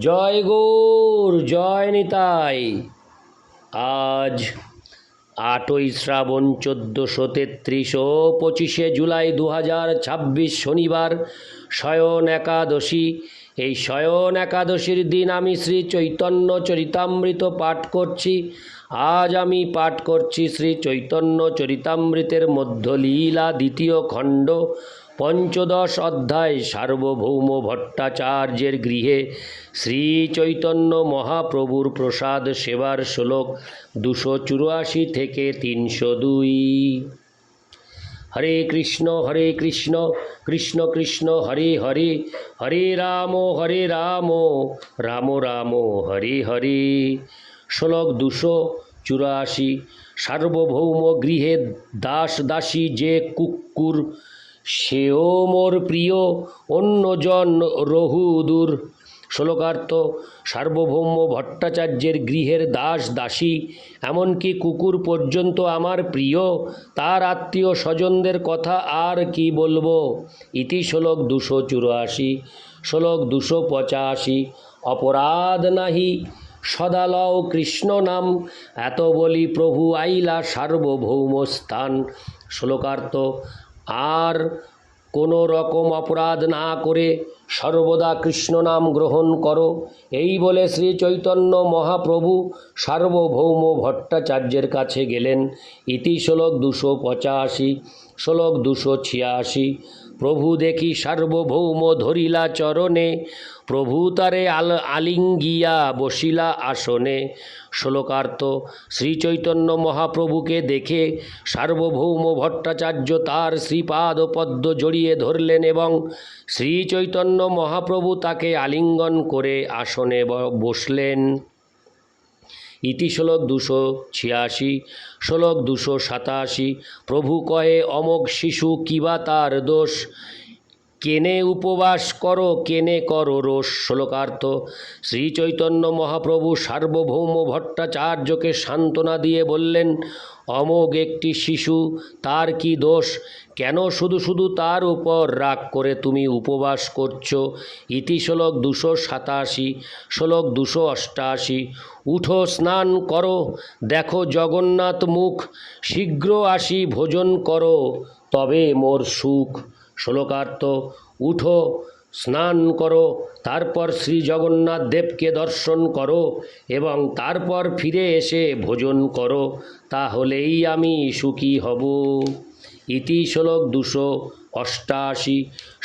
জয় গৌর, জয় নিতাই। আজ 8ই শ্রাবণ 1433 ও 25শে জুলাই 2026 শনিবার শয়ন একাদশী। এই শয়ন একাদশীর দিন আমি শ্রী চৈতন্য চরিতামৃত পাঠ করছি। আজ আমি পাঠ করছি শ্রী চৈতন্য চরিতামৃতের মধ্যলীলা দ্বিতীয় খণ্ড, পঞ্চদশ অধ্যায়, সার্বভৌম ভট্টাচার্যের গৃহে শ্রী চৈতন্য মহাপ্রভুর প্রসাদ সেবার শ্লোক 284 থেকে 302। হরে কৃষ্ণ কৃষ্ণ কৃষ্ণ হরে হরে, হরে রাম রাম রাম হরে হরে। শ্লোক 284। সার্বভৌম গৃহে দাস দাসী যে কুক্কুর, সেও মোর প্রিয়, অন্যজন রহুদূর। শ্লোকার্থ: সার্বভৌম ভট্টাচার্যের গৃহের দাস দাসী, এমনকি কুকুর পর্যন্ত আমার প্রিয়, তার আত্মীয় স্বজনদের কথা আর কি বলবো। ইতি শ্লোক 284। শ্লোক 285। অপরাধ নাহি সদা লও কৃষ্ণ নাম, এত বলি প্রভু আইলা সার্বভৌম স্থান। শ্লোকার্থ: আর কোনো রকম অপরাধ না করে সর্বদা কৃষ্ণ নাম গ্রহণ করো, এই বলে শ্রী চৈতন্য মহাপ্রভু সার্বভৌম ভট্টাচার্যের কাছে গেলেন। ইতি শ্লোক 285। শ্লোক 286। প্রভু দেখি সার্বভৌম ধরিলা চরণে, প্রভু তারে আলিঙ্গিয়া বসিলা আসনে। শ্লোকার্থ: শ্রীচৈতন্য মহাপ্রভুকে দেখে সার্বভৌম ভট্টাচার্য তার শ্রীপাদ পদ্ম জড়িয়ে ধরলেন এবং শ্রীচৈতন্য মহাপ্রভু তাকে আলিঙ্গন করে আসনে বসলেন। ইতি শ্লোক 286। শ্লোক 287। প্রভু কহে অমোঘ শিশু কিবা তার দোষ, কেনে উপবাস করো কেনে করো রোষ। শ্লোকার্থ: শ্রীচৈতন্য মহাপ্রভু সার্বভৌম ভট্টাচার্যকে সান্ত্বনা দিয়ে বললেন, অমোঘ একটি শিশু, তার কি দোষ? কেন শুধু শুধু তার উপর রাগ করে তুমি উপবাস করছো? ইতি শ্লোক 287। শ্লোক 288। উঠো স্নান করো, দেখো জগন্নাথ মুখ, শীঘ্র আসি ভোজন করো, তবে মোর সুখ। শ্লোকার্থ: উঠো স্নান করো, তারপর শ্রী জগন্নাথ দেবকে দর্শন করো এবং তারপর ফিরে এসে ভোজন করো, তাহলেই আমি সুখী হব। ইতি শ্লোক 288।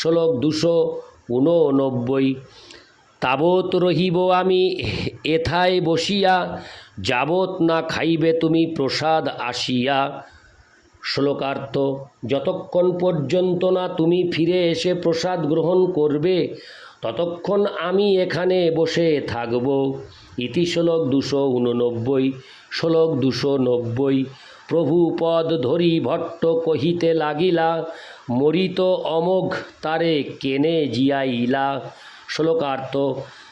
শ্লোক 289। তাবৎ রহিব আমি এথায় বসিয়া, যাবৎ না খাইবে তুমি প্রসাদ আসিয়া। শ্লোকার্থ: যতক্ষণ পর্যন্ত না তুমি ফিরে এসে প্রসাদ গ্রহণ করবে, ততক্ষণ আমি এখানে বসে থাকব। ইতি শ্লোক 289। শ্লোক 290। প্রভু পদ ধরি ভট্ট কহিতে লাগিলা, মরিত অমোঘ তারে কেনে জিয়াইলা। শ্লোকার্থ: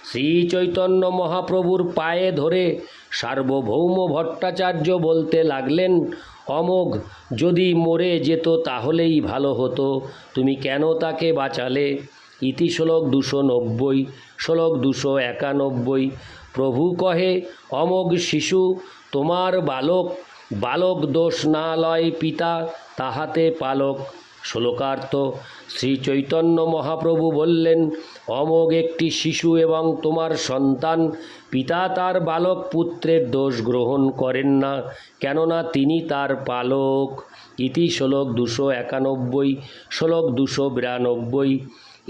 শ্রী চৈতন্য মহাপ্রভুর পায়ে ধরে সার্বভৌম ভট্টাচার্য বলতে লাগলেন, অমোঘ যদি মরে যেত তাহলেই ভালো হতো, তুমি কেন তাকে বাঁচালে? ইতি শ্লোক 290। শ্লোক 291। প্রভু কহে, অমোঘ শিশু তোমার বালক, বালক দোষ না লয় পিতা, তাহাতে পালক। শ্লোকার্থ: শ্রী চৈতন্য মহাপ্রভু বললেন, অমোঘ একটি শিশু এবং তোমার সন্তান, পিতা তার বালক পুত্রের দোষ গ্রহণ করেন না, কেননা তিনি তার পালক। ইতি শ্লোক 291। শ্লোক 292।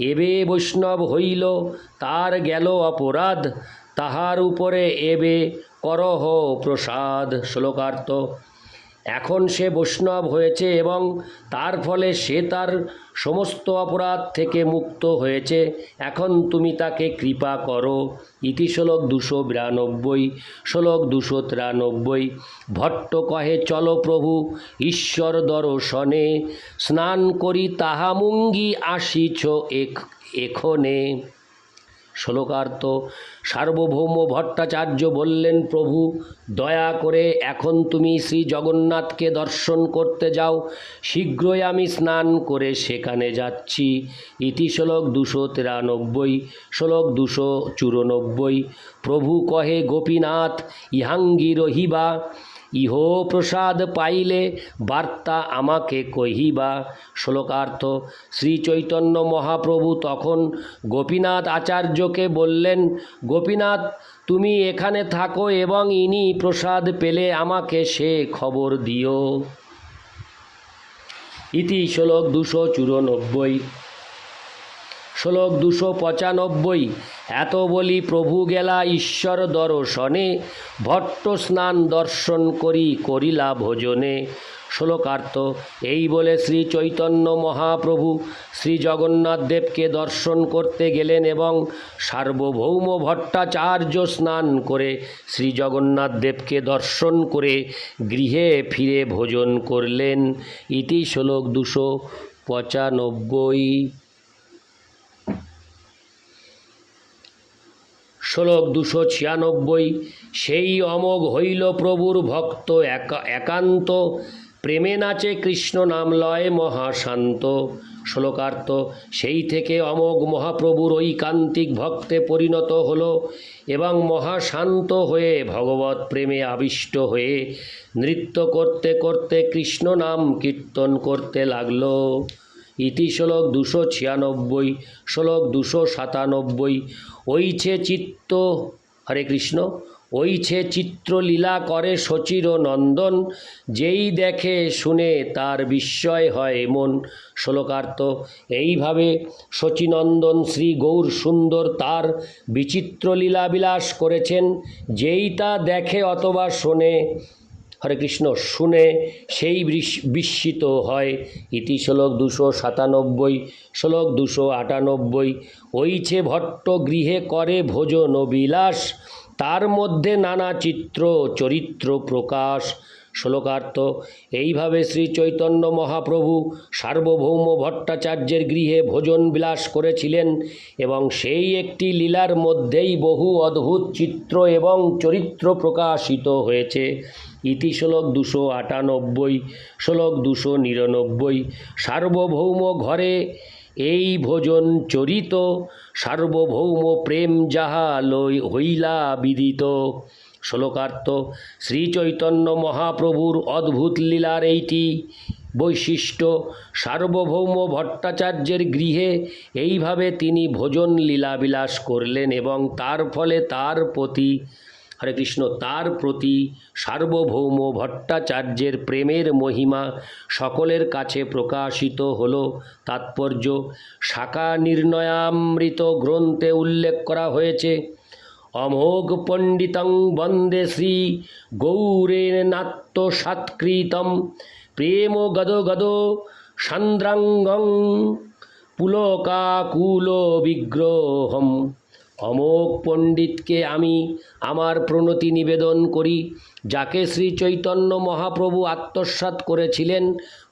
এবে বৈষ্ণব হইল, তার গেল অপরাধ, তাহার উপরে এবে করহ প্রসাদ। শ্লোকার্থ: এখন সে বৈষ্ণব হয়েছে এবং তার ফলে সে তার সমস্ত অপরাধ থেকে মুক্ত হয়েছে, এখন তুমি তাকে কৃপা করো। ইতি শ্লোক 292। শ্লোক 293। ভট্ট কহে চলো প্রভু ঈশ্বর দর্শনে, স্নান করি তাহা মুঙ্গি আসিছ এখনে। শ্লোকার্থ। সার্বভৌম ভট্টাচার্য বললেন, প্রভু দয়া করে এখন তুমি শ্রী জগন্নাথকে দর্শন করতে যাও, শীঘ্রই আমি স্নান করে সেখানে যাচ্ছি। ইতি শ্লোক 293। শ্লোক 294। প্রভু কহে গোপীনাথ ইহাঙ্গি রহিবা, ইহ প্রসাদ পাইলে বার্তা আমাকে কহিবা। শ্লোকার্থ। শ্রী চৈতন্য মহাপ্রভু তখন গোপীনাথ আচার্যকে বললেন, গোপীনাথ তুমি এখানে থাকো এবং ইনি প্রসাদ পেলে আমাকে সে খবর দিও। ইতি শ্লোক 294। শ্লোক 295। এত বলি প্রভু গেলা ঈশ্বর দর্শনে, ভট্ট স্নান দর্শন করিলা ভোজনে। শ্লোকার্থ। এই বলে শ্রী চৈতন্য মহাপ্রভু শ্রী জগন্নাথ দেবকে দর্শন করতে গেলেন এবং সার্বভৌম ভট্টাচার্য স্নান করে শ্রী জগন্নাথ দেবকে দর্শন করে গৃহে ফিরে ভোজন করলেন। ইতি শ্লোক 295। শ্লোক 296। সেই অমোঘ হইল প্রভুর ভক্ত একান্ত, প্রেমে নাচে কৃষ্ণ নাম লয় মহাশান্ত। শ্লোকার্থ। সেই থেকে অমোঘ মহাপ্রভুর ঐকান্তিক ভক্তে পরিণত হল এবং মহাশান্ত হয়ে ভগবৎ প্রেমে আবিষ্ট হয়ে নৃত্য করতে করতে কৃষ্ণ নাম কীর্তন করতে লাগল। ইতি শ্লোক 296। শ্লোক 297। ওইছে চিত্ত, হরে কৃষ্ণ, ওইছে চিত্রলীলা করে শচীর নন্দন, যেই দেখে শুনে তার বিস্ময় হয় মন। শ্লোকার্থ। এইভাবে শচীনন্দন শ্রী গৌর সুন্দর তার বিচিত্র লীলা বিলাস করেছেন, যেই তা দেখে অথবা শোনে, হরে কৃষ্ণ, শুনে সেই বিস্মিত হয়। ইতি শ্লোক 297। শ্লোক 298। ওইছে ভট্ট গৃহে করে ভোজন বিলাস, তার মধ্যে নানা চিত্র চরিত্র প্রকাশ। শ্লোকার্থ। এইভাবে শ্রী চৈতন্য মহাপ্রভু সার্বভৌম ভট্টাচার্যের গৃহে ভোজন বিলাস করেছিলেন এবং সেই একটি লীলার মধ্যেই বহু অদ্ভুত চিত্র এবং চরিত্র প্রকাশিত হয়েছে। ইতি শ্লোক 298। শ্লোক 299। সার্বভৌম ঘরে এই ভোজন চরিত, সার্বভৌম প্রেম যাহা হইলা বিদিত। শ্লোকার্থ। শ্রী চৈতন্য মহাপ্রভুর অদ্ভুত লীলার এইটি বৈশিষ্ট্য। সার্বভৌম ভট্টাচার্যের গৃহে এইভাবে তিনি ভোজন লীলাবিলাস করলেন এবং তার ফলে তার প্রতি, হরে কৃষ্ণ, তার প্রতি সার্বভৌম ভট্টাচার্যের প্রেমের মহিমা সকলের কাছে প্রকাশিত হল। তাৎপর্য। শাখা নির্ণয়ামৃত গ্রন্থে উল্লেখ করা হয়েছে, অমোঘ পণ্ডিতং বন্দে শ্রী গৌরের নাট্য সৎকৃতম, প্রেম গদ গদ সান্দ্রাঙ্গং পুলকাকুল বিগ্রহম। অমোঘ পণ্ডিতকে আমি আমার প্রণতি নিবেদন করি, যাকে শ্রী চৈতন্য মহাপ্রভু আত্মসাৎ করেছিলেন।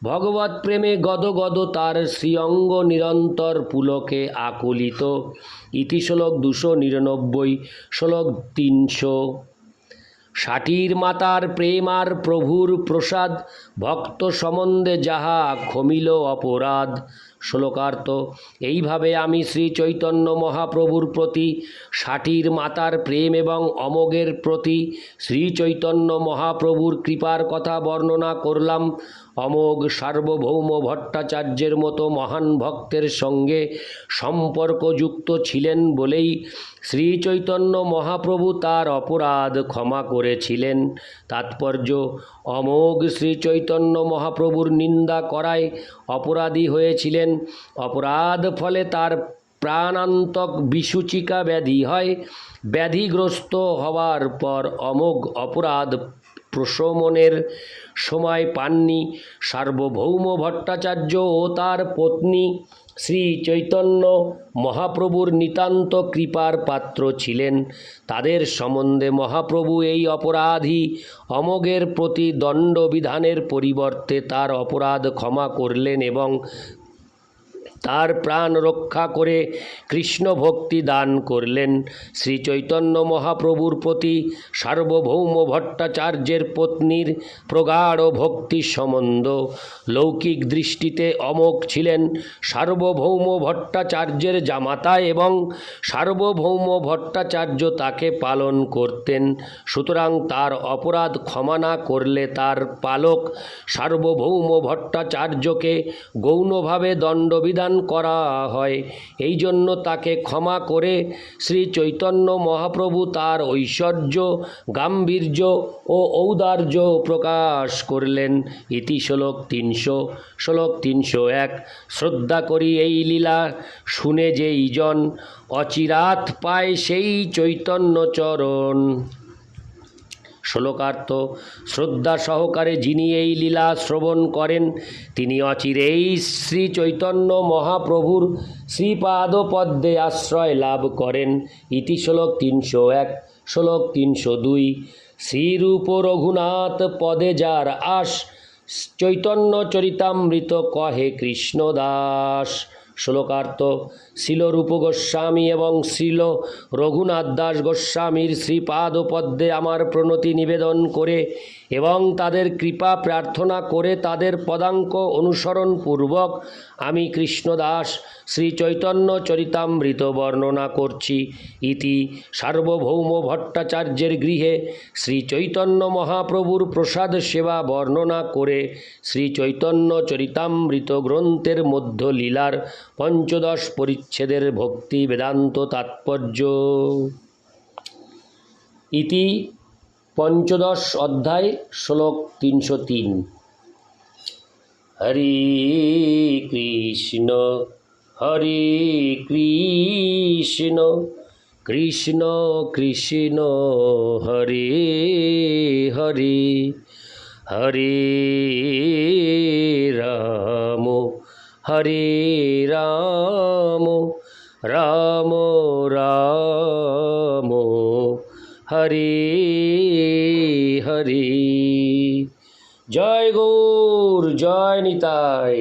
ভগবৎ প্রেমে গদ গদ তার শ্রীঅঙ্গ নিরন্তর পুলকে আকুলিত। ইতি শ্লোক 299। শ্লোক 300। ষাটির মাতার প্রেম আর প্রভুর প্রসাদ, ভক্ত সম্বন্ধে যাহা ক্ষমিল অপরাধ। শ্লোকার্থ। এইভাবে আমি শ্রী চৈতন্য মহাপ্রভুর প্রতি ষাটির মাতার প্রেম এবং অমোঘের প্রতি শ্রী চৈতন্য মহাপ্রভুর কৃপার কথা বর্ণনা করলাম। অমোঘ সার্বভৌম ভট্টাচার্যের মতো মহান ভক্তের সঙ্গে সম্পর্কযুক্ত ছিলেন বলেই শ্রী চৈতন্য মহাপ্রভু তার অপরাধ ক্ষমা করেছিলেন। তাৎপর্য। অমোঘ শ্রী চৈতন্য মহাপ্রভুর নিন্দা করায় অপরাধী হয়েছিলেন। অপরাধ ফলে তার প্রাণান্তক বিসূচিকা ব্যাধি হয়। ব্যাধিগ্রস্ত হওয়ার পর অমোঘ অপরাধ প্রশমনের সময় পাননি। সার্বভৌম ভট্টাচার্য ও তার পত্নী শ্রী চৈতন্য মহাপ্রভুর নিতান্ত কৃপার পাত্র ছিলেন। তাদের সম্বন্ধে মহাপ্রভু এই অপরাধী অমোঘের প্রতি দণ্ডবিধানের পরিবর্তে তার অপরাধ ক্ষমা করলেন এবং তার প্রাণ রক্ষা করে কৃষ্ণ ভক্তি দান করলেন। শ্রী চৈতন্য মহাপ্রভুর প্রতি সার্বভৌম ভট্টাচার্যের পত্নীর প্রগাঢ় ভক্তি সম্বন্ধ লৌকিক দৃষ্টিতে অমোঘ ছিলেন। সার্বভৌম ভট্টাচার্যের জামাতা এবং সার্বভৌম ভট্টাচার্য তাকে পালন করতেন, সুতরাং তার অপরাধ ক্ষমা না করলে তার পালক সার্বভৌম ভট্টাচার্যকে গৌণভাবে দণ্ডবিধান করা হয়। এই জন্য তাকে ক্ষমা করে শ্রী চৈতন্য মহাপ্রভু তার ঐশ্বর্য, গাম্ভীর্য ও ঔদার্য প্রকাশ করলেন। ইতি শ্লোক 300। শ্লোক 301। শ্রদ্ধা করি এই লীলা শুনে যেই জন, অচিরাত পায় সেই চৈতন্য চরণ। শ্লোকার্থ: শ্রদ্ধা সহকারে যিনি এই লীলা শ্রবণ করেন তিনি অচিরেই শ্রী চৈতন্য মহাপ্রভুর শ্রীপাদপদ্মে আশ্রয় লাভ করেন। ইতি শ্লোক 301। শ্লোক 302। শ্রীরূপ রঘুনাথ পদে যার আস, চৈতন্য চরিতামৃত কহে কৃষ্ণদাস। শ্লোকার্থ: শ্রীল রূপ গোস্বামী এবং শ্রীল রঘুনাথ দাস গোস্বামীর শ্রীপাদপদ্মে আমার প্রণতি নিবেদন করে এবং তাদের কৃপা প্রার্থনা করে তাদের পদাঙ্ক অনুসরণ পূর্বক আমি কৃষ্ণদাস শ্রী চৈতন্য চরিতামৃত বর্ণনা করছি। ইতি সার্বভৌম ভট্টাচার্যের গৃহে শ্রী চৈতন্য মহাপ্রভুর প্রসাদ সেবা বর্ণনা করে শ্রী চৈতন্য চরিতামৃত গ্রন্থের মধ্য লীলার ৫দশ পরিচ্ছেদের ভক্তি বেদান্ত তাৎপর্য। ইতি পঞ্চদশ অধ্যায়। শ্লোক 303। হরে কৃষ্ণ হরে কৃষ্ণ কৃষ্ণ কৃষ্ণ হরে হরে, হরে রাম হরে রাম রাম রাম হরে হরে। জয় গৌর, জয় নিতাই।